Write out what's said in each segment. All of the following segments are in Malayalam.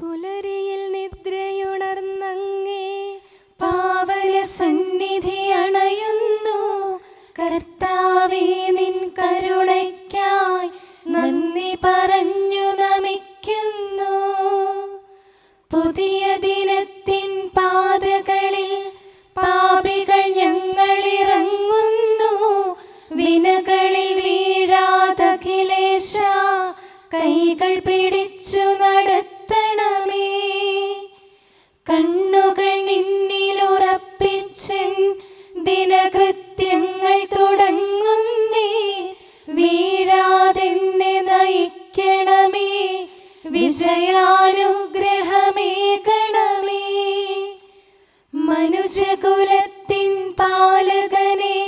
പുലരിയിൽ നിദ്രയുണർന്നങ്ങേ പാവന സന്നിധി അണയുന്നു. കർത്താവേ, നിൻ കരുണയ്ക്കായി നന്ദി പറഞ്ഞു നമിക്കുന്നു. പുതിയ ദിനത്തിൻ പാതകളിൽ പാപികൾ ഞങ്ങളിറങ്ങുന്നു. വിനകളിൽ വീഴാതഖിലേശ കൈകൾ പിടിച്ചു നടത്തണമേ. കണ്ണുകൾ നിന്നിലുറപ്പിച്ചൻ ദിനകൃത്യങ്ങൾ തുടങ്ങുന്നേ. വീഴാതെന്നെ നയിക്കണമേ, വിജയാനുഗ്രഹമേകണമേ. മനുജകുലത്തിൻ പാലകനെ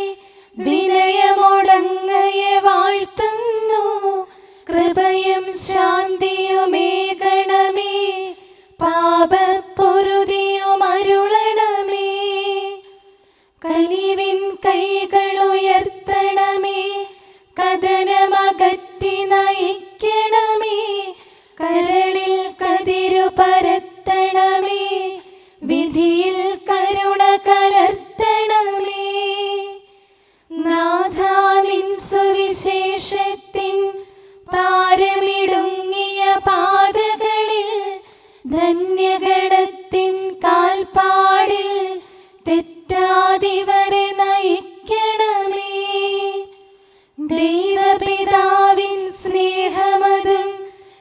വിനയമൊടങ്ങയെ വാഴ്ത്തുന്നു. കൃപയും ശാന്തിയുമേകണമേ, പാപപ്പൊറുതിയുമരുളണമേ. കനിവിൻ കൈകളുയർത്തണമേ, കഥനമകറ്റി നയിക്കണമേ. കരളിൽ കതിരു പരത്തണമേ, വിധിയിൽ കരുണ കലർത്തണമേ. നാഥാ, നിൻ സുവിശേഷത്തിൻ പാരമിടുങ്ങിയ പാതകളിൽ ധന്യഗണത്തിൻ കാൽപ്പാടിൽ തെറ്റാതിവരെ നയിക്കണമേ. ദൈവപിതാവിൻ സ്നേഹമതും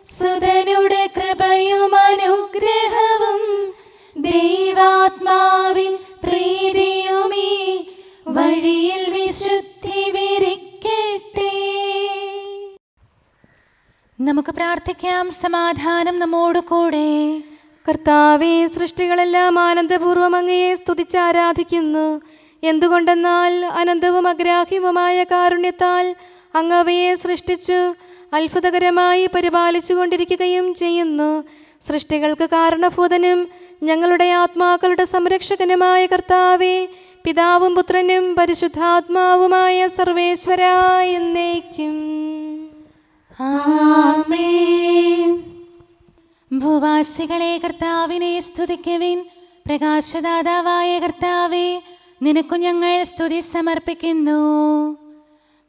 സുതനുടെ കൃപയും അനുഗ്രഹവും ദൈവാത്മാവിൻ പ്രീതിയുമീ വഴിയിൽ വിശുദ്ധി വിരിക്കട്ടെ. നമുക്ക് പ്രാർത്ഥിക്കാം. സമാധാനം നമ്മോട് കൂടെ. കർത്താവേ, സൃഷ്ടികളെല്ലാം ആനന്ദപൂർവ്വം അങ്ങയെ സ്തുതിച്ച് ആരാധിക്കുന്നു. എന്തുകൊണ്ടെന്നാൽ അനന്തവും അഗ്രാഹ്യവുമായ കാരുണ്യത്താൽ അങ്ങ് അവയെ സൃഷ്ടിച്ചു അത്ഭുതകരമായി പരിപാലിച്ചു കൊണ്ടിരിക്കുകയും ചെയ്യുന്നു. സൃഷ്ടികൾക്ക് കാരണഭൂതനും ഞങ്ങളുടെ ആത്മാക്കളുടെ സംരക്ഷകനുമായ കർത്താവേ, പിതാവും പുത്രനും പരിശുദ്ധാത്മാവുമായ സർവേശ്വരാ എന്നേക്കും ആമേൻ. ഭൂവാസികളെ കർത്താവിനെ സ്തുതിക്കുവിൻ. പ്രകാശദാതാവായ കർത്താവേ, നിനക്കു ഞങ്ങൾ സ്തുതി സമർപ്പിക്കുന്നു.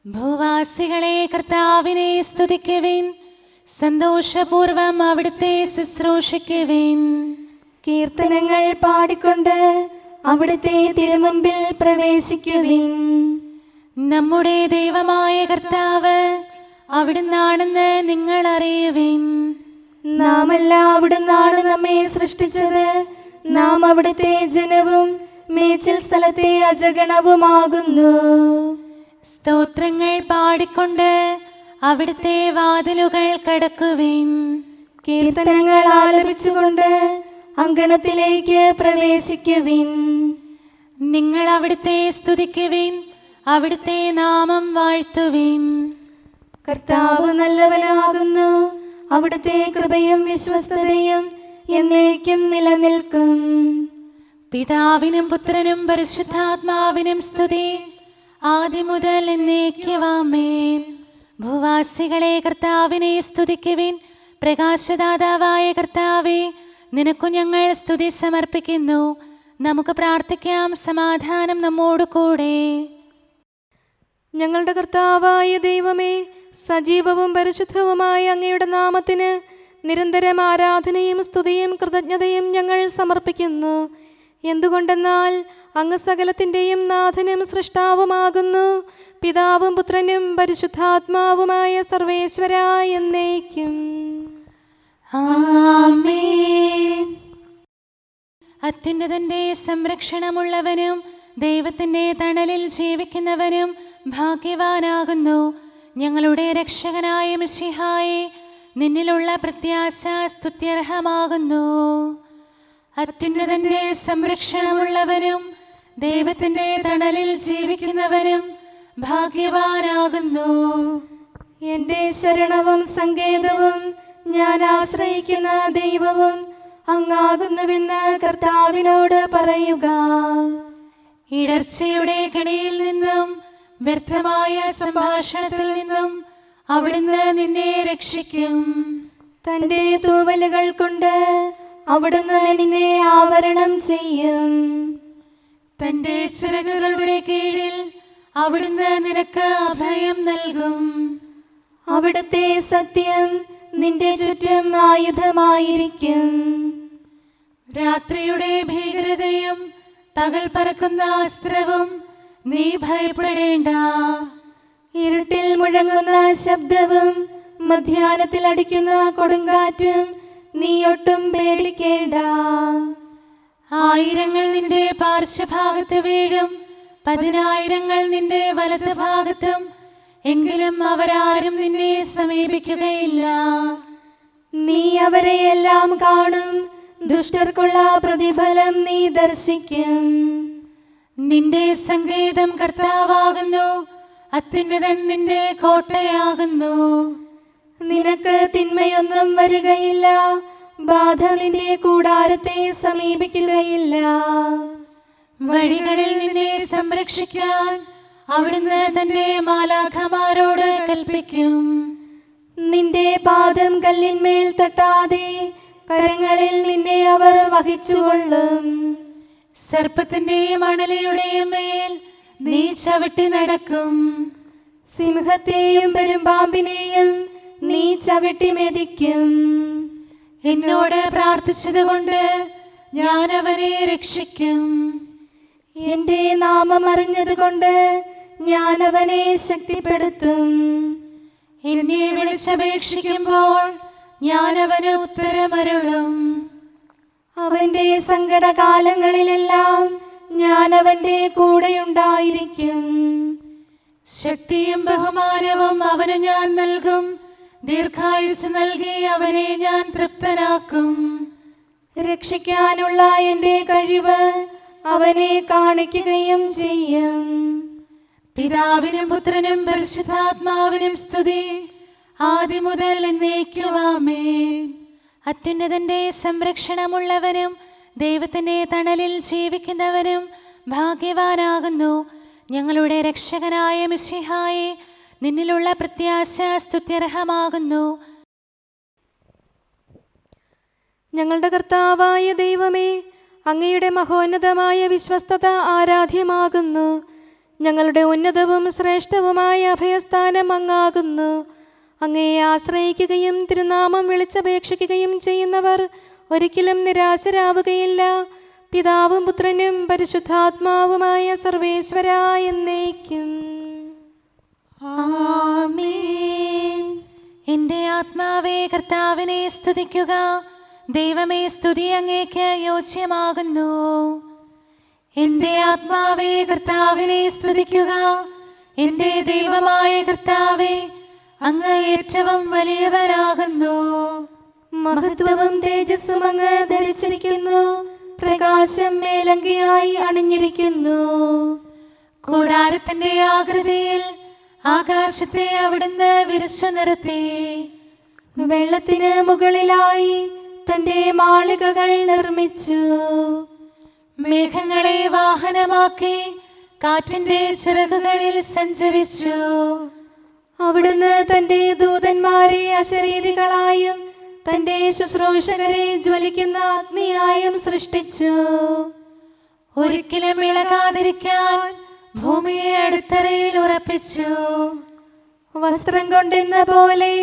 ഭൂവാസികളെ കർത്താവിനെ സ്തുതിക്കുവിൻ. സന്തോഷപൂർവം അവിടുത്തെ ശുശ്രൂഷിക്കുവിൻ. കീർത്തനങ്ങൾ പാടിക്കൊണ്ട് അവിടുത്തെ തിരുമുമ്പിൽ പ്രവേശിക്കുവിൻ. നമ്മുടെ ദൈവമായ കർത്താവ് അവിടുന്നാണെന്ന് നിങ്ങൾ അറിയുവിൻ. നാമല്ല അവിടുന്നാണ് നമ്മെ സൃഷ്ടിച്ചത്. നാം അവിടുത്തെ ജനവും മേച്ചിൽ സ്ഥലത്തെ അജഗണവുമാകുന്നു. സ്തോത്രങ്ങൾ പാടിക്കൊണ്ട് അവിടുത്തെ വാതിലുകൾ കടക്കുവിൻ. കീർത്തനങ്ങൾ ആലപിച്ചുകൊണ്ട് അങ്കണത്തിലേക്ക് പ്രവേശിക്കുവിൻ. നിങ്ങൾ അവിടുത്തെ സ്തുതിക്കുവിൻ, അവിടുത്തെ നാമം വാഴ്ത്തുവിൻ. കർത്താവ് നല്ലവനാകുന്നു. അവിടുത്തെ കൃപയും വിശ്വസ്തതയും എന്നേക്കും നിലനിൽക്കും. പിതാവിനും പുത്രനും പരിശുദ്ധാത്മാവിനും സ്തുതി, ആദ്യം മുതൽ എന്നേക്കും ആമേൻ. ഭൂവാസികളെ കർത്താവിനെ സ്തുതിക്കുവിൻ. പ്രകാശദാതാവായ കർത്താവേ, നിനക്കു ഞങ്ങൾ സ്തുതി സമർപ്പിക്കുന്നു. നമുക്ക് പ്രാർത്ഥിക്കാം. സമാധാനം നമ്മോട് കൂടെ. ഞങ്ങളുടെ കർത്താവായ ദൈവമേ, സജീവവും പരിശുദ്ധവുമായ അങ്ങയുടെ നാമത്തിന് നിരന്തരം ആരാധനയും സ്തുതിയും കൃതജ്ഞതയും ഞങ്ങൾ സമർപ്പിക്കുന്നു. എന്തുകൊണ്ടെന്നാൽ അങ്ങ് സകലത്തിൻ്റെയും നാഥനും സൃഷ്ടാവുമാകുന്നു. പിതാവും പുത്രനും പരിശുദ്ധാത്മാവുമായ സർവേശ്വരാ എന്നേക്കും ആമേൻ. അത്യുന്നതന്റെ സംരക്ഷണമുള്ളവനും ദൈവത്തിൻ്റെ തണലിൽ ജീവിക്കുന്നവനും ഭാഗ്യവാനാകുന്നു. ഞങ്ങളുടെ രക്ഷകനായ മിശിഹായേ, നിന്നിലുള്ള പ്രത്യാശ സ്തുത്യർഹമാകുന്നു. അത്യുന്നതന്റെ സംരക്ഷണമുള്ളവനും ദൈവത്തിൻ്റെ തണലിൽ ജീവിക്കുന്നവനും ഭാഗ്യവാനാകുന്നു. എൻ്റെ ശരണവും സങ്കേതവും ഞാൻ ആശ്രയിക്കുന്ന ദൈവവും അങ്ങാകുന്നുവെന്ന് കർത്താവിനോട് പറയുക. ഇടർച്ചയുടെ കണിയിൽ നിന്നും വ്യർത്ഥമായ സംഭാഷണത്തിൽ നിന്നും അവിടുന്ന് നിന്നെ രക്ഷിക്കും. തന്റെ തൂവലുകൾ കൊണ്ട് അവിടുന്ന് നിന്നെ ആവരണം ചെയ്യും. തന്റെ ചിറകുകളുടെ കീഴിൽ അവിടുന്ന് നിനക്ക് അഭയം നൽകും. അവിടുത്തെ സത്യം നിന്റെ ചുറ്റും ആയുധമായിരിക്കും. രാത്രിയുടെ ഭീകരതയും പകൽ പറക്കുന്ന അസ്ത്രവും നീ ഭയപ്പെടേണ്ട. ഇരുട്ടിൽ മുഴങ്ങുന്ന ശബ്ദവും മധ്യാഹ്നത്തിൽ അടിക്കുന്ന കൊടുങ്കാറ്റും നീ ഒട്ടും പേടിക്കേണ്ട. ആയിരങ്ങൾ നിന്റെ പാർശ്വഭാഗത്ത് വീഴും, 10,000 നിന്റെ വലത് ഭാഗത്തും, എങ്കിലും അവരാരും നിന്നെ സമീപിക്കുകയില്ല. നീ അവരെയെല്ലാം കാണും, ദുഷ്ടർക്കുള്ള പ്രതിഫലം നീ ദർശിക്കും. നിന്റെ സങ്കേതം കർത്താവാകുന്നു, അത്യുന്നതൻ നിന്റെ കോട്ടയാകുന്നു. നിനക്ക് തിന്മയൊന്നും വരികയില്ല, ബാധ നിന്റെ കൂടാരത്തെ സമീപിക്കുകയില്ല. വഴികളിൽ നിന്നെ സംരക്ഷിക്കാൻ അവിടുന്ന് തന്റെ മാലാഖമാരോട് കൽപ്പിക്കും. നിന്റെ പാദം കല്ലിന്മേൽ തട്ടാതെ കരങ്ങളിൽ നിന്നെ അവർ വഹിച്ചുകൊള്ളും. സർപ്പത്തിന്റെയും അണലിയുടെയും മേൽ നീ ചവിട്ടി നടക്കും. സിംഹത്തെയും പെരുമ്പാമ്പിനെയും നീ ചവിട്ടി മെതിക്കും. എന്നോട് പ്രാർത്ഥിച്ചതുകൊണ്ട് ഞാൻ അവനെ രക്ഷിക്കും. എന്റെ നാമം അറിഞ്ഞതുകൊണ്ട് ഞാൻ അവനെ ശക്തിപ്പെടുത്തും. എന്നെ വിളിച്ചപേക്ഷിക്കുമ്പോൾ ഞാൻ അവന് ഉത്തരമരുളും. അവന്റെ സങ്കടകാലങ്ങളിലെല്ലാം ഞാൻ അവന്റെ കൂടെയുണ്ടായിരിക്കും. ശക്തിയും ബഹുമാനവും അവന് ഞാൻ നൽകും. ദീർഘായുസ് നൽകി അവനെ ഞാൻ തൃപ്തനാക്കും. രക്ഷിക്കാനുള്ള എന്റെ കഴിവ് അവനെ കാണിക്കുകയും ചെയ്യും. പിതാവിനും പുത്രനും പരിശുദ്ധാത്മാവിനും സ്തുതി, ആദ്യം മുതൽ എന്നേക്കും ആമേൻ. അത്യുന്നതന്റെ സംരക്ഷണമുള്ളവനും ദൈവത്തിന്റെ തണലിൽ ജീവിക്കുന്നവനും ഭാഗ്യവാനാകുന്നു. ഞങ്ങളുടെ രക്ഷകനായ മിശിഹായേ, നിന്നിലുള്ള പ്രത്യാശ സ്തുത്യർഹമാകുന്നു. ഞങ്ങളുടെ കർത്താവായ ദൈവമേ, അങ്ങയുടെ മഹോന്നതമായ വിശ്വസ്തത ആരാധ്യമാകുന്നു. ഞങ്ങളുടെ ഉന്നതവും ശ്രേഷ്ഠവുമായ അഭയസ്ഥാനം അങ്ങാകുന്നു. അങ്ങയെ ആശ്രയിക്കുകയും തിരുനാമം വിളിച്ചപേക്ഷിക്കുകയും ചെയ്യുന്നവർ ഒരിക്കലും നിരാശരാവുകയില്ല. പിതാവും പുത്രനും പരിശുദ്ധാത്മാവുമായ സർവേശ്വരാ എന്നേക്കും ആമേൻ. എൻ്റെ ആത്മാവേ കർത്താവിനെ സ്തുതിക്കുക. ദൈവമേ, സ്തുതി അങ്ങേക്ക് യോജ്യമാകുന്നു. എൻ്റെ ആത്മാവേ കർത്താവിനെ സ്തുതിക്കുക. എൻ്റെ ദൈവമായ കർത്താവേ, അങ്ങ് ഏറ്റവും വലിയവനാകുന്നു. മഹത്വവും തേജസ്സും അങ്ങ് ധരിച്ചിരിക്കുന്നു. പ്രകാശം മേലങ്കിയായി അണിഞ്ഞിരിക്കുന്നു. കൂടാരത്തിന്റെ ആകൃതിയിൽ ആകാശത്തെ അവിടുന്ന് വിരിച്ചു നിർത്തി. വെള്ളത്തിന് മുകളിലായി തന്റെ മാളികകൾ നിർമ്മിച്ചു. മേഘങ്ങളെ വാഹനമാക്കി കാറ്റിന്റെ ചിറകുകളിൽ സഞ്ചരിച്ചു. അവിടുന്ന് തന്റെ ദൂതന്മാരെ അശരീരികളായും തന്റെ ശുശ്രൂഷകരെ ജ്വലിക്കുന്ന അഗ്നിയായും സൃഷ്ടിച്ചു. ഒരിക്കലും ഇളകാതിരിക്കാൻ ഭൂമിയെ അടിത്തറയിൽ ഉറപ്പിച്ചു. വസ്ത്രം കൊണ്ടെന്ന പോലെ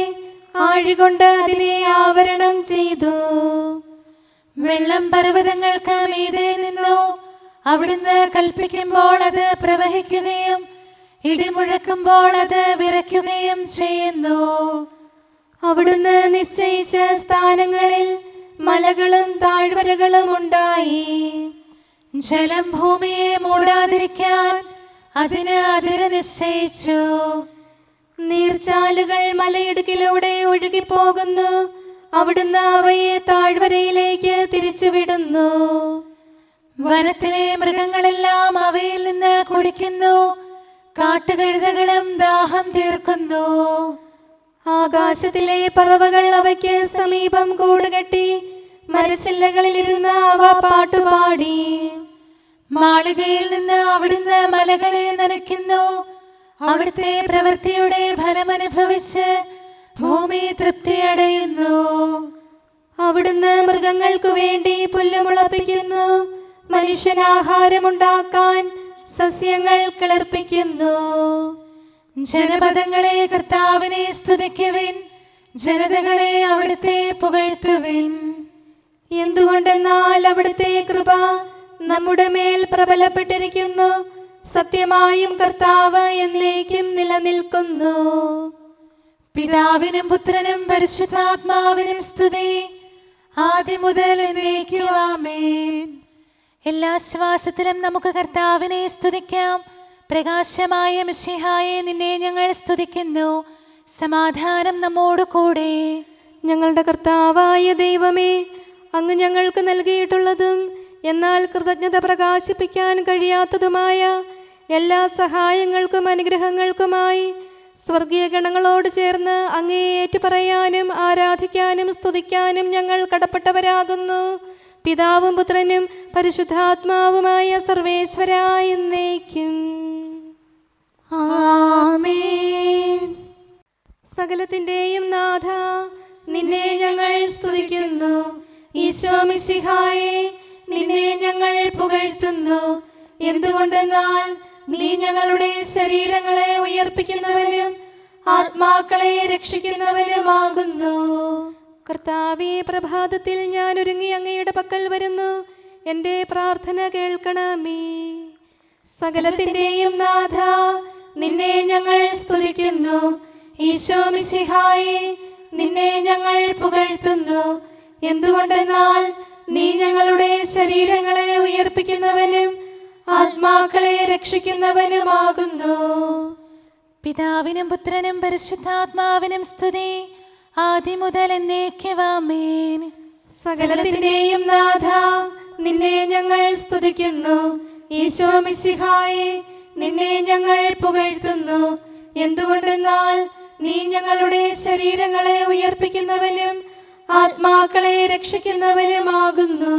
ആഴികൊണ്ട് അതിനെ ആവരണം ചെയ്തു. വെള്ളം പർവ്വതങ്ങൾക്ക് മീതെ നിന്നു. അവിടുന്ന് കൽപ്പിക്കുമ്പോൾ അത് പ്രവഹിക്കുകയും ഇടിമുഴക്കുമ്പോൾ അത് വിറയ്ക്കുകയും ചെയ്യുന്നു. അവിടുന്ന് നിശ്ചയിച്ച സ്ഥാനങ്ങളിൽ മലകളും താഴ്വരകളും ഉണ്ടായി. ജലം ഭൂമിയെ മൂടാതിരിക്കാൻ അതിന് അതിര് നിശ്ചയിച്ചു. നീർച്ചാലുകൾ മലയിടുക്കിലൂടെ ഒഴുകിപ്പോകുന്നു. അവിടുന്ന് അവയെ താഴ്വരയിലേക്ക് തിരിച്ചുവിടുന്നു. വനത്തിലെ മൃഗങ്ങളെല്ലാം അവയിൽ നിന്ന് കുടിക്കുന്നു. കാട്ടുകഴുതകളും ദാഹം തീർക്കുന്നു. ആകാശത്തിലെ പറവകൾ അവയ്ക്ക് സമീപം കൂടുകെട്ടി മരച്ചില്ലകളിലിരുന്ന് അവ പാട്ടുപാടി. മാളികയിൽ നിന്ന് അവിടുന്ന് മലകളെ നനയ്ക്കുന്നു. അവിടുത്തെ പ്രവൃത്തിയുടെ ഫലമനുഭവിച്ച് ഭൂമി തൃപ്തിയടയുന്നു. മൃഗങ്ങൾക്കു വേണ്ടി പുല്ല് മുളപ്പിക്കുന്നു. മനുഷ്യനാഹാരമുണ്ടാക്കാൻ സസ്യങ്ങൾ കിളിർപ്പിക്കുന്നു. ജനപദങ്ങളെ കർത്താവിനെ സ്തുതിക്കുവിൻ, ജനതകളെ അവിടുത്തെ പുകഴ്ത്തുവിൻ. എന്തുകൊണ്ടെന്നാൽ അവിടുത്തെ കൃപ നമ്മുടെ മേൽ പ്രബലപ്പെട്ടിരിക്കുന്നു. സത്യമായും കർത്താവ് എന്നേക്കും നിലനിൽക്കുന്നു. പിതാവിനും പുത്രനും പരിശുദ്ധാത്മാവിനും സ്തുതി, ആദ്യം മുതൽ എന്നേക്കും ആമേൻ. എല്ലാ ശ്വാസത്തിലും നമുക്ക് കർത്താവിനെ സ്തുതിക്കാം. പ്രകാശമായ മിശിഹായെ, നിന്നെ ഞങ്ങൾ സ്തുതിക്കുന്നു. സമാധാനം നമ്മോട് കൂടെ. ഞങ്ങളുടെ കർത്താവായ ദൈവമേ, അങ്ങ് ഞങ്ങൾക്ക് നൽകിയിട്ടുള്ളതും എന്നാൽ കൃതജ്ഞത പ്രകാശിപ്പിക്കാൻ കഴിയാത്തതുമായ എല്ലാ സഹായങ്ങൾക്കും അനുഗ്രഹങ്ങൾക്കുമായി സ്വർഗീയ ഗണങ്ങളോട് ചേർന്ന് അങ്ങേ ഏറ്റുപറയാനും ആരാധിക്കാനും സ്തുതിക്കാനും ഞങ്ങൾ കടപ്പെട്ടവരാകുന്നു. പിതാവും പുത്രനും പരിശുദ്ധാത്മാവുമായ സർവേശ്വരായ എന്നേക്കും ആമേൻ. സകലത്തിന്റെയും നാഥ, നിന്നെ ഞങ്ങൾ സ്തുതിക്കുന്നു. ഈശോ മിശിഹായെ, നിന്നെ ഞങ്ങൾ പുകഴ്ത്തുന്നു. എന്തുകൊണ്ടെന്നാൽ നീ ഞങ്ങളുടെ ശരീരങ്ങളെ ഉയർപ്പിക്കുന്നവനും ആത്മാക്കളെ രക്ഷിക്കുന്നവനുമാകുന്നു. കർത്താവേ, പ്രഭാതത്തിൽ ഞാൻ ഒരുങ്ങി അങ്ങയുടെ പക്കൽ വരുന്നു. എൻ്റെ പ്രാർത്ഥന കേൾക്കണമേ. സകലത്തിന്റെയും നാഥ, നിന്നെ ഞങ്ങൾ സ്തുതിക്കുന്നു. ഈശോ മിശിഹായെ, നിന്നെ ഞങ്ങൾ പുകഴ്ത്തുന്നു. എന്തുകൊണ്ടെന്നാൽ നീ ഞങ്ങളുടെ ശരീരങ്ങളെ ഉയർപ്പിക്കുന്നവനും ആത്മാക്കളെ രക്ഷിക്കുന്നവനുമാകുന്നു. പിതാവിനും പുത്രനും പരിശുദ്ധാത്മാവിനും സ്തുതി, ആദ്യം മുതൽ എന്നേക്കും ആമേൻ. സകലത്തിന്റെയും നാഥ, നിന്നെ ഞങ്ങൾ സ്തുതിക്കുന്നു. ഈശോ മിശിഹായെ, നിന്നെ ഞങ്ങൾ പുകഴ്ത്തുന്നു. എന്തുകൊണ്ടെന്നാൽ നീ ഞങ്ങളുടെ ശരീരങ്ങളെ ഉയർപ്പിക്കുന്നവനും ആത്മാക്കളെ രക്ഷിക്കുന്നവനുമാകുന്നു.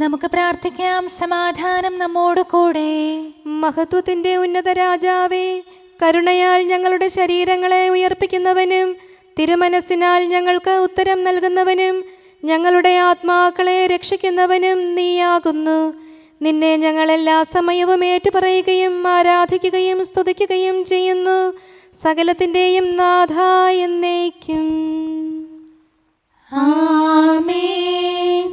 നമുക്ക് പ്രാർത്ഥിക്കാം. സമാധാനം നമ്മോട് കൂടെ. മഹത്വത്തിന്റെ ഉന്നത രാജാവേ, കരുണയാൽ ഞങ്ങളുടെ ശരീരങ്ങളെ ഉയർപ്പിക്കുന്നവനും തിരുമനസ്സിനാൽ ഞങ്ങൾക്ക് ഉത്തരം നൽകുന്നവനും ഞങ്ങളുടെ ആത്മാക്കളെ രക്ഷിക്കുന്നവനും നീയാകുന്നു. നിന്നെ ഞങ്ങൾ എല്ലാ സമയവും ഏറ്റുപറയുകയും ആരാധിക്കുകയും സ്തുതിക്കുകയും ചെയ്യുന്നു. സകലത്തിന്റെയും നാഥ എന്നേക്കും ആമേൻ.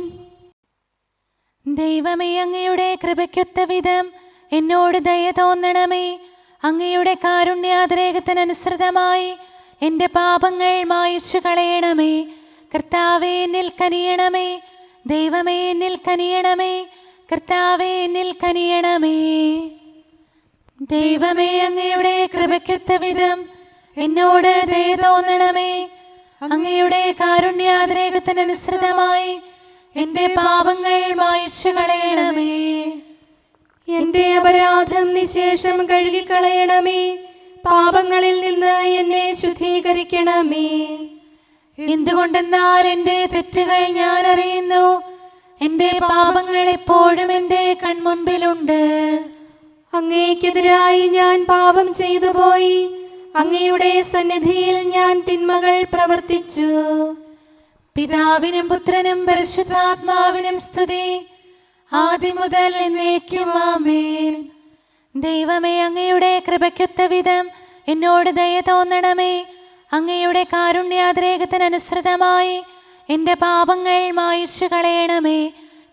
ദൈവമേ, അങ്ങയുടെ കൃപയ്ക്കൊത്ത വിധം എന്നോട് ദയ തോന്നണമേ. അങ്ങയുടെ കാരുണ്യാതിരേകത്തിനനുസൃതമായി എൻ്റെ പാപങ്ങൾ മായിച്ചു കളയണമേ. കർത്താവേ, എന്നിൽ കനിയണമേ. ദൈവമേ, എന്നിൽ കനിയണമേ. കർത്താവേ, എന്നിൽ കനിയണമേ. ദൈവമേ, അങ്ങയുടെ കൃപയ്ക്കൊത്ത വിധം എന്നോട് ദയ തോന്നണമേ. അങ്ങയുടെ കാരുണ്യാതിരേകത്തിനനുസൃതമായി എൻ്റെ പാപങ്ങൾ മായിച്ചു കളയണമേ. എൻ്റെ അപരാധം നിശേഷം കഴുകിക്കളയണമേ. പാപങ്ങളിൽ നിന്ന് എന്നെ ശുദ്ധീകരിക്കണമേ. എന്തുകൊണ്ടെന്നാൽ എൻ്റെ തെറ്റുകൾ ഞാൻ അറിയുന്നു. എൻ്റെ പാപങ്ങൾ എപ്പോഴും എൻ്റെ കൺമുൻപിലുണ്ട്. അങ്ങേക്കെതിരായി ഞാൻ പാപം ചെയ്തു പോയി. അങ്ങയുടെ സന്നിധിയിൽ ഞാൻ തിന്മകൾ പ്രവർത്തിച്ചു. പിതാവിനും പുത്രനും പരിശുദ്ധാത്മാവിനും സ്തുതി, ആദ്യം മുതൽ എന്നേക്കും ആമേൻ. ദൈവമേ, അങ്ങയുടെ കൃപയ്ക്കൊത്ത വിധം എന്നോട് ദയ തോന്നണമേ. അങ്ങയുടെ കാരുണ്യാതിരേകത്തിനനുസൃതമായി എൻ്റെ പാപങ്ങൾ മായിച്ചു കളയണമേ.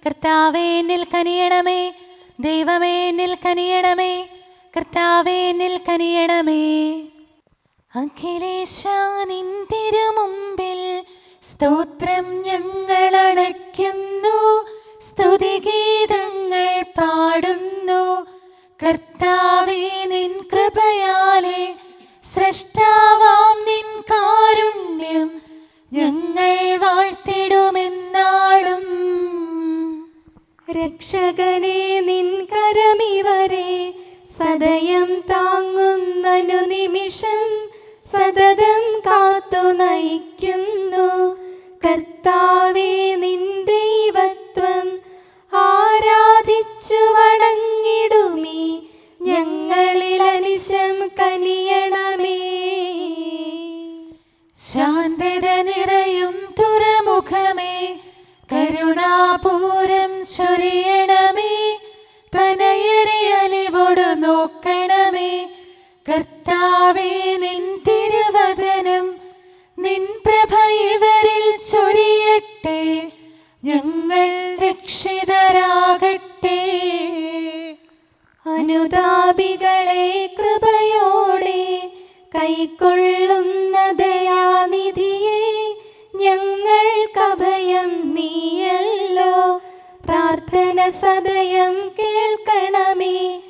കർത്താവേ, എന്നിൽ കനിയണമേ. ദൈവമേ, എന്നിൽ കനിയണമേ. കർത്താവേ, എന്നിൽ കനിയണമേ. അഖിലേശാ, നിൻ തിരുമുമ്പിൽ സ്തോത്രം ഞങ്ങൾ അണയ്ക്കുന്നു. സ്തുതിഗീതങ്ങൾ പാടുന്നു. കർത്താവേ, നിൻ കൃപയാലെ സ്രഷ്ടാവാം നിൻ കാരുണ്യം ഞങ്ങൾ വാഴ്ത്തിടുമെന്നാളും. രക്ഷകനെ, നിൻ കരമിവരെ സദയം താങ്ങുന്നനു നിമിഷം സതതം കാത്തു നയിക്കുന്നു. കർത്താവേ, നിൻ ദൈവത്വം ആരാധിച്ചു വണങ്ങിടുമീ ഞങ്ങളിൽ അനിശം കനിയണമേ. ശാന്തത നിറയും തുറമുഖമേ, കരുണ സഹായം നീയല്ലോ. പ്രാർത്ഥന സദയം കേൾക്കണമേ.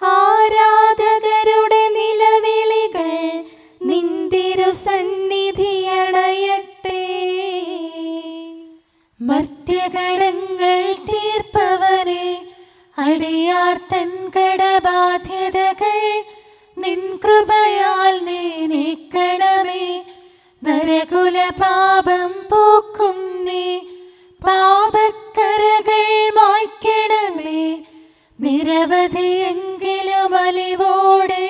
ആരാധകരുടെ നിലവിളികൾ നിന്തിരു സന്നിധിയണയട്ടെ. മർത്യകടങ്ങൾ തീർപ്പവനെ, അടിയാർ തൻ കടബാധ്യതകൾ നിൻ കൃപയാൽ നീ നീക്കണമേ. നരകുല പാപം പോക്കും നീ, പാപക്കരകൾ മായ്ക്കണമേ. നിരവധിയെങ്കിലും അലിവോടെ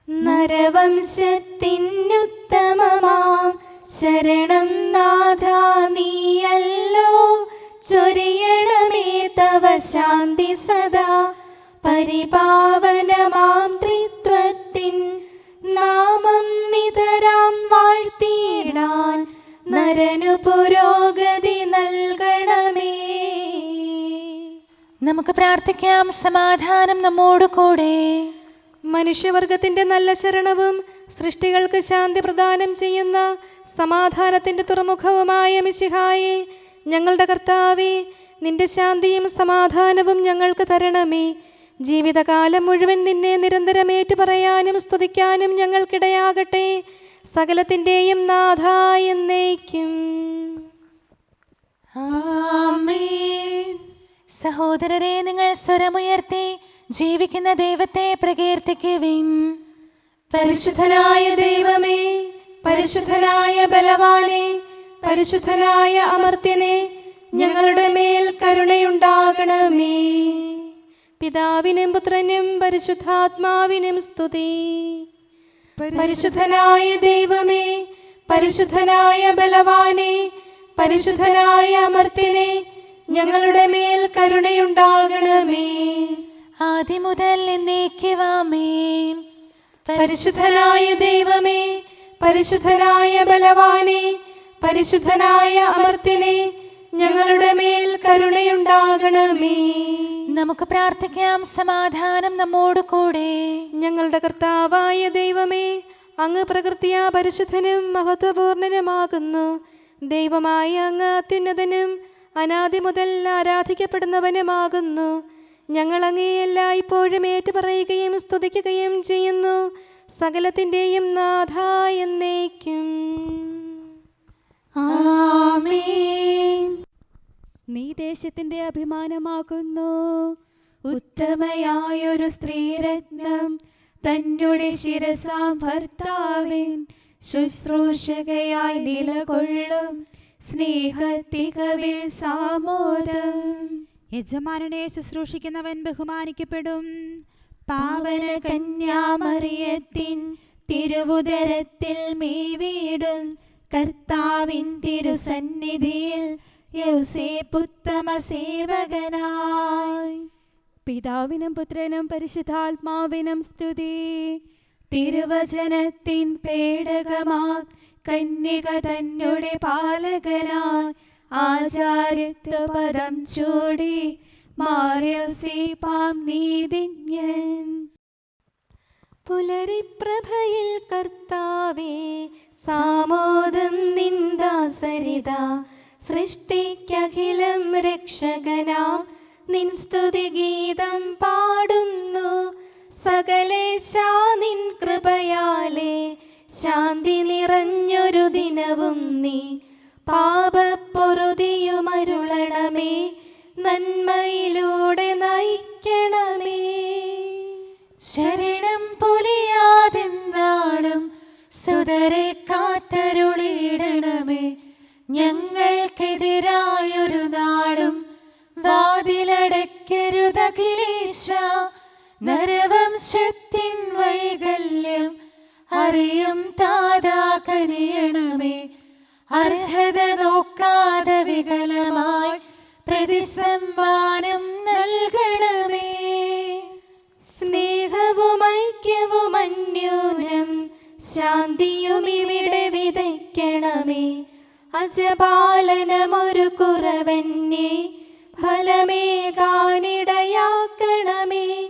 നരവംശത്തിനുത്തമമാം ശരണം നാഥ നീയല്ലോ. ചൊരിയണമേ തവ ശാന്തി സദാ. പരിപാവനമാം ത്രിത്വത്തിൻ നാമം നിതരാം വാഴ്ത്തിയിടാൻ നരനു പുരോഗതി നൽകണമേ. നമുക്ക് പ്രാർത്ഥിക്കാം. സമാധാനം നമ്മോട് കൂടെ. മനുഷ്യവർഗത്തിന്റെ നല്ല ശരണവും സൃഷ്ടികൾക്ക് ശാന്തി പ്രദാനം ചെയ്യുന്ന സമാധാനത്തിന്റെ തുറമുഖവുമായ മിശിഹായേ, ഞങ്ങളുടെ കർത്താവേ, നിന്റെ ശാന്തിയും സമാധാനവും ഞങ്ങൾക്ക് തരണമേ. ജീവിതകാലം മുഴുവൻ നിന്നെ നിരന്തരം ഏറ്റുപറയാനും സ്തുതിക്കാനും ഞങ്ങൾക്കിടയാകട്ടെ. സകലത്തിൻ്റെയും നാഥ എന്നേക്കും. ആമേൻ. സഹോദരരെ, നിങ്ങൾ സ്വരമുയർത്തി ജീവിക്കുന്ന ദൈവത്തെ പ്രകീർത്തിക്കുവിൻ. പരിശുദ്ധനായ ദൈവമേ, പരിശുദ്ധനായ ബലവാനെ, പരിശുദ്ധനായ അമർത്യനെ, ഞങ്ങളുടെ മേൽ കരുണയുണ്ടാകണമേ. പിതാവിനും പുത്രനും പരിശുദ്ധാത്മാവിനും സ്തുതി. പരിശുദ്ധനായ ദൈവമേ, പരിശുദ്ധനായ ബലവാനെ, പരിശുദ്ധനായ അമർത്യനെ, ഞങ്ങളുടെ മേൽ കരുണയുണ്ടാകണമേ. ആദ്യം മുതൽ എന്നേക്കുമാമേൻ. പരിശുദ്ധനായ ദൈവമേ, പരിശുദ്ധനായ ബലവാനെ, പരിശുദ്ധനായ അമർത്യനെ, ഞങ്ങളുടെ മേൽ കരുണയുണ്ടാകണമേ. നമുക്ക് പ്രാർത്ഥിക്കാം. സമാധാനം നമ്മോട് കൂടെ. ഞങ്ങളുടെ കർത്താവായ ദൈവമേ, അങ്ങ് പ്രകൃതിയാ പരിശുദ്ധനും മഹത്വപൂർണനുമാകുന്നു. ദൈവമായ അങ്ങ് അത്യുന്നതനും അനാദി മുതൽ ആരാധിക്കപ്പെടുന്നവനുമാകുന്നു. ഞങ്ങൾ അങ്ങേ എല്ലായ്പ്പോഴും ഏറ്റുപറയുകയും സ്തുതിക്കുകയും ചെയ്യുന്നു. സകലത്തിൻ്റെയും നാഥ എന്നേക്കും. ആമേൻ. നീ ദേശത്തിന്റെ അഭിമാനമാകുന്നു. ഉത്തമയായൊരു സ്ത്രീരത്നം തന്നെ ശിരസാം ഭർത്താവിൻ ശുശ്രൂഷകയായി നിലകൊള്ളും സ്നേഹത്തികവിൽ സാമോദം. യജമാനനെ ശുശ്രൂഷിക്കുന്നവൻ ബഹുമാനിക്കപ്പെടും. പാവന കന്യാമറിയത്തിൻ തിരുവുദരത്തിൽ മേവീടും കർത്താവിൻ തിരുസന്നിധിയിൽ യൗസേപ്പുത്തമ സേവകനായി. പിതാവിനും പുത്രനും പരിശുദ്ധാത്മാവിനും സ്തുതി. തിരുവചനത്തിൻ പേടകമാ കന്യക തന്നെ പാലകനായി ആചാര്യത്വ പദം ചൂടി മാറിയോസേപ്പാം നീതിജ്ഞൻ. പുലരിപ്രഭയിൽ കർത്താവേ, സാമോദം നിന്ദാസരിത. സൃഷ്ടിക്കഖിലം രക്ഷകനാം നിൻ സ്തുതിഗീതം പാടുന്നു. സകലേശാ നിൻ കൃപയാലേ ശാന്തി നിറഞ്ഞൊരു ദിനവും നീ. പാപപ്പൊറുതിയുമരുളണമേ, നന്മയിലൂടെ നയിക്കണമേ. ശരണം പൊലിയാതെന്നാളും സുതരെ കാത്തരുളിയിടണമേ. ഞങ്ങൾക്കെതിരായൊരു നാളും വാതിലടയ്ക്കരുതഖിലേശ. നരവംശത്തിൻ വൈകല്യം അറിയും താതാ കനിയണമേ. അർഹത നോക്കാതെ വികലമായി പ്രതിസമ്മാനം നൽകണമേ. സ്നേഹവും ഐക്യവും അന്യോന്യം ശാന്തിയും ഇവിടെ വിതയ്ക്കണമേ. അജപാലനമൊരു കുറവന്യേ ഫലമേകാനിടയാക്കണമേ.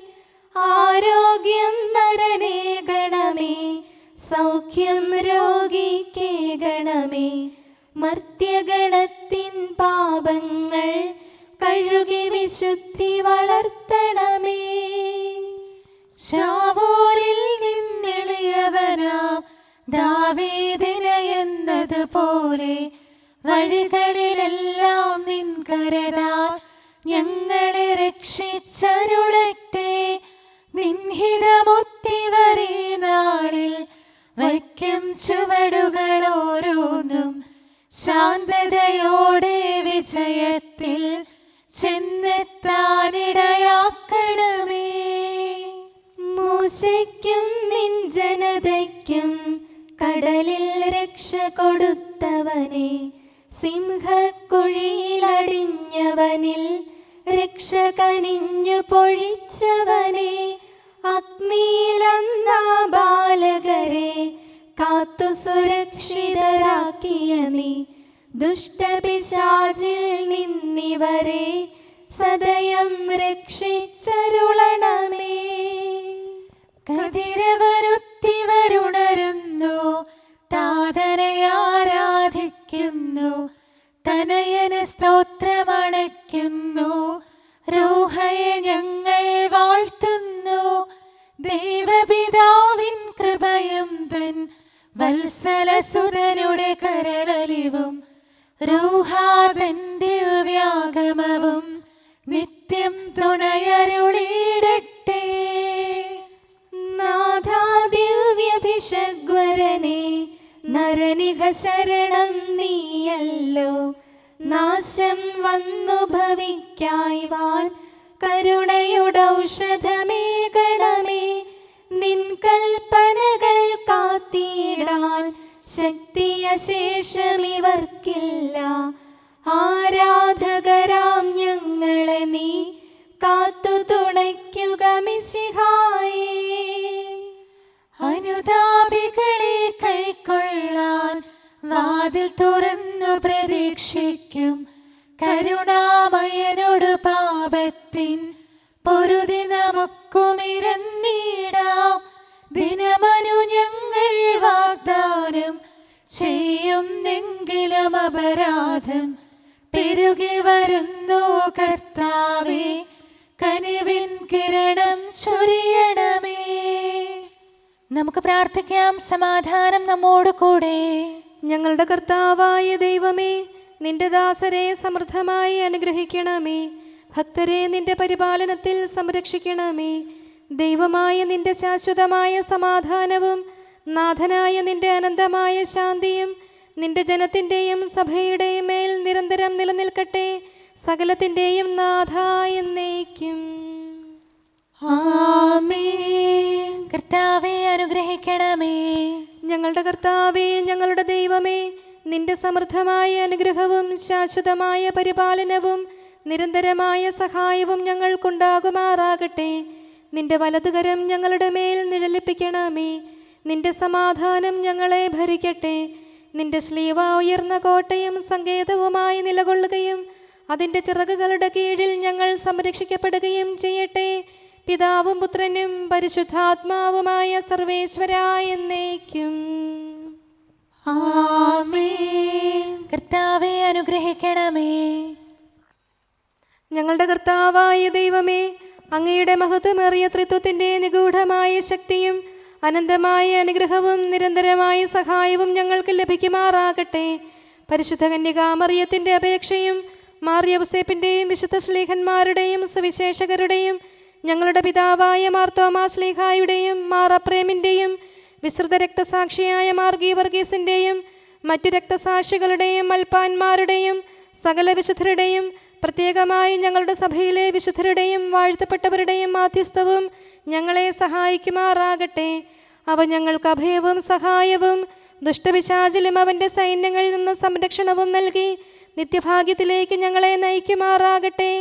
ആരോഗ്യം നരനേകണമേ, സൗഖ്യം രോഗിക്കേകണമേ. മർത്യഗണത്തിൻ പാപങ്ങൾ കഴുകി വിശുദ്ധി വളർത്തണമേ. ശാവൂരിൽ നിന്നെളിയവനാം ദാവീദിന് എന്നതുപോലെ വഴികളിലെല്ലാം നിൻ കരതാൽ ഞങ്ങളെ രക്ഷിച്ചരുളട്ടെ. നിൻഹിതമൊത്തിവരെ നാളിൽ വയ്ക്കും ചുവടുകൾ ഓരോന്നും ശാന്തതയോടെ വിജയത്തിൽ ചെന്നെത്താനിടയാക്കണമേ. മൂശയ്ക്കും നിൻ ജനതയ്ക്കും കടലിൽ രക്ഷ കൊടുത്തവനെ, സിംഹക്കുഴിയിലടിഞ്ഞവനിൽ രക്ഷ കനിഞ്ഞു പൊഴിച്ചവനെ, അഗ്നിയിലന്നാ ബാലകരെ കാത്തു സുരക്ഷിതരാക്കിയ നീ, ദുഷ്ടപിശാചിൽ നിന്നിവരെ സദയം രക്ഷിച്ചരുളണമേ. കതിരവരുത്തിവരുണരുന്നു, താതനെ ആരാധിക്കുന്നു, തനയന് സ്തോത്രമണയ്ക്കുന്നു, റൂഹയെ ഞങ്ങൾ വാഴ്ത്തുന്നു. ദൈവപിതാവിൻ കൃപയും തൻ വത്സലസുതനുടെ കരളലിവും റൂഹാതന്റെ വ്യാഗമവും നിത്യം തുണയരുളിയിടട്ടെ. നാഥാ ദിവ്യഭിഷഗ്വരനെ, നരനിക ശരണം നീയല്ലോ. നാശം വന്നു ഭവിക്കായ്വാൻ കരുണയുടൗഷധമേകണമേ. നിൻ കൽപ്പനകൾ കാത്തിടാൻ ശക്തിയശേഷമിവർക്കില്ല. ആരാധകരാം ഞങ്ങളെ നീ കാത്തു തുണയ്ക്കുക മിശിഹായേ. അനുതാപികളെ കൈക്കൊള്ളാൻ വാതിൽ തുറന്നു പ്രതീക്ഷിക്കും. കരുണാമയനോട് പാപത്തിൻ പൊറുതി നമുക്കുമിരന്നിടാം. ദിനമനു ഞങ്ങൾ വാഗ്ദാനം ചെയ്യുന്നെങ്കിലും അപരാധം പെരുകി വരുന്നു. കർത്താവേ, കനിവിൻ കിരണം ചൊരിയണമേ. നമുക്ക് പ്രാർത്ഥിക്കാം. സമാധാനം നമ്മോട് കൂടെ. ഞങ്ങളുടെ കർത്താവായ ദൈവമേ, നിന്റെ ദാസരെ സമൃദ്ധമായി അനുഗ്രഹിക്കണമേ. ഭക്തരെ നിന്റെ പരിപാലനത്തിൽ സംരക്ഷിക്കണമേ. ദൈവമായ നിന്റെ ശാശ്വതമായ സമാധാനവും നാഥനായ നിന്റെ അനന്തമായ ശാന്തിയും നിന്റെ ജനത്തിൻ്റെയും സഭയുടെയും മേൽ നിരന്തരം നിലനിൽക്കട്ടെ. സകലത്തിൻ്റെയും നാഥ എന്നേക്കും. ആമേൻ. കർത്താവേ, അനുഗ്രഹിക്കണമേ. ഞങ്ങളുടെ കർത്താവേ, ഞങ്ങളുടെ ദൈവമേ, നിന്റെ സമൃദ്ധമായ അനുഗ്രഹവും ശാശ്വതമായ പരിപാലനവും നിരന്തരമായ സഹായവും ഞങ്ങൾക്കുണ്ടാകുമാറാകട്ടെ. നിന്റെ വലതുകരം ഞങ്ങളുടെ മേൽ നിഴലിപ്പിക്കണമേ. നിന്റെ സമാധാനം ഞങ്ങളെ ഭരിക്കട്ടെ. നിന്റെ ശ്ലീവ ഉയർന്ന കോട്ടയും സങ്കേതവുമായി നിലകൊള്ളുകയും അതിൻ്റെ ചിറകുകളുടെ കീഴിൽ ഞങ്ങൾ സംരക്ഷിക്കപ്പെടുകയും ചെയ്യട്ടെ. പിതാവും പുത്രനും പരിശുദ്ധാത്മാവുമായ സർവേശ്വരായ എന്നേക്കും. ആമേൻ. കർത്താവേ, അനുഗ്രഹിക്കണമേ. ഞങ്ങളുടെ കർത്താവായ ദൈവമേ, അങ്ങയുടെ മഹത്വമേറിയ ത്രിത്വത്തിൻ്റെ നിഗൂഢമായ ശക്തിയും അനന്തമായ അനുഗ്രഹവും നിരന്തരമായ സഹായവും ഞങ്ങൾക്ക് ലഭിക്കുമാറാകട്ടെ. പരിശുദ്ധ കന്യകാമറിയത്തിൻ്റെ അപേക്ഷയും മാർ യൗസേപ്പിൻ്റെയും വിശുദ്ധ ശ്ലീഹന്മാരുടെയും സുവിശേഷകരുടെയും ഞങ്ങളുടെ പിതാവായ മാർ തോമാ ശ്ലീഹായുടെയും മാർ അപ്രേമിൻ്റെയും വിശുദ്ധ രക്തസാക്ഷിയായ മാർ ഗീവർഗീസിൻ്റെയും മറ്റു രക്തസാക്ഷികളുടെയും മൽപ്പാന്മാരുടെയും സകല വിശുദ്ധരുടെയും പ്രത്യേകമായി ഞങ്ങളുടെ സഭയിലെ വിശുദ്ധരുടെയും വാഴ്ത്തപ്പെട്ടവരുടെയും മാധ്യസ്ഥവും ഞങ്ങളെ സഹായിക്കുമാറാകട്ടെ. അവ ഞങ്ങൾക്ക് അഭയവും സഹായവും ദുഷ്ടപിശാചിലും അവൻ്റെ സൈന്യങ്ങളിൽ നിന്ന് സംരക്ഷണവും നൽകി നിത്യഭാഗ്യത്തിലേക്ക് ഞങ്ങളെ നയിക്കുമാറാകട്ടെ.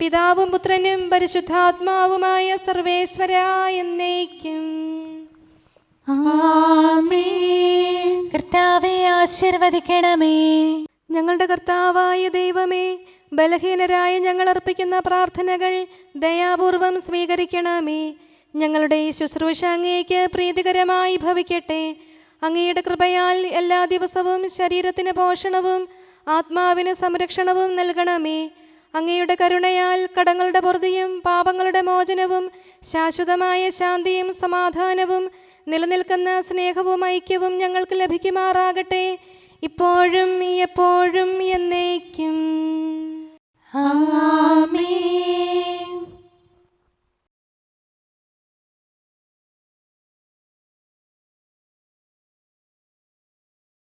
പിതാവും പുത്രനും പരിശുദ്ധാത്മാവുമായ സർവേശ്വരായ എന്നേക്കും. ആമേൻ. കർത്താവേ, ആശീർവദിക്കണമേ. ഞങ്ങളുടെ കർത്താവായ ദൈവമേ, ബലഹീനരായ ഞങ്ങൾ അർപ്പിക്കുന്ന പ്രാർത്ഥനകൾ ദയാപൂർവം സ്വീകരിക്കണമേ. ഞങ്ങളുടെ ഈ ശുശ്രൂഷ അങ്ങേക്ക് പ്രീതികരമായി ഭവിക്കട്ടെ. അങ്ങയുടെ കൃപയാൽ എല്ലാ ദിവസവും ശരീരത്തിന് പോഷണവും ആത്മാവിന് സംരക്ഷണവും നൽകണമേ. അങ്ങയുടെ കരുണയാൽ കടങ്ങളുടെ പൊറുതിയും പാപങ്ങളുടെ മോചനവും ശാശ്വതമായ ശാന്തിയും സമാധാനവും നിലനിൽക്കുന്ന സ്നേഹവും ഐക്യവും ഞങ്ങൾക്ക് ലഭിക്കുമാറാകട്ടെ, ഇപ്പോഴും എപ്പോഴും എന്നേക്കും. ആമേൻ.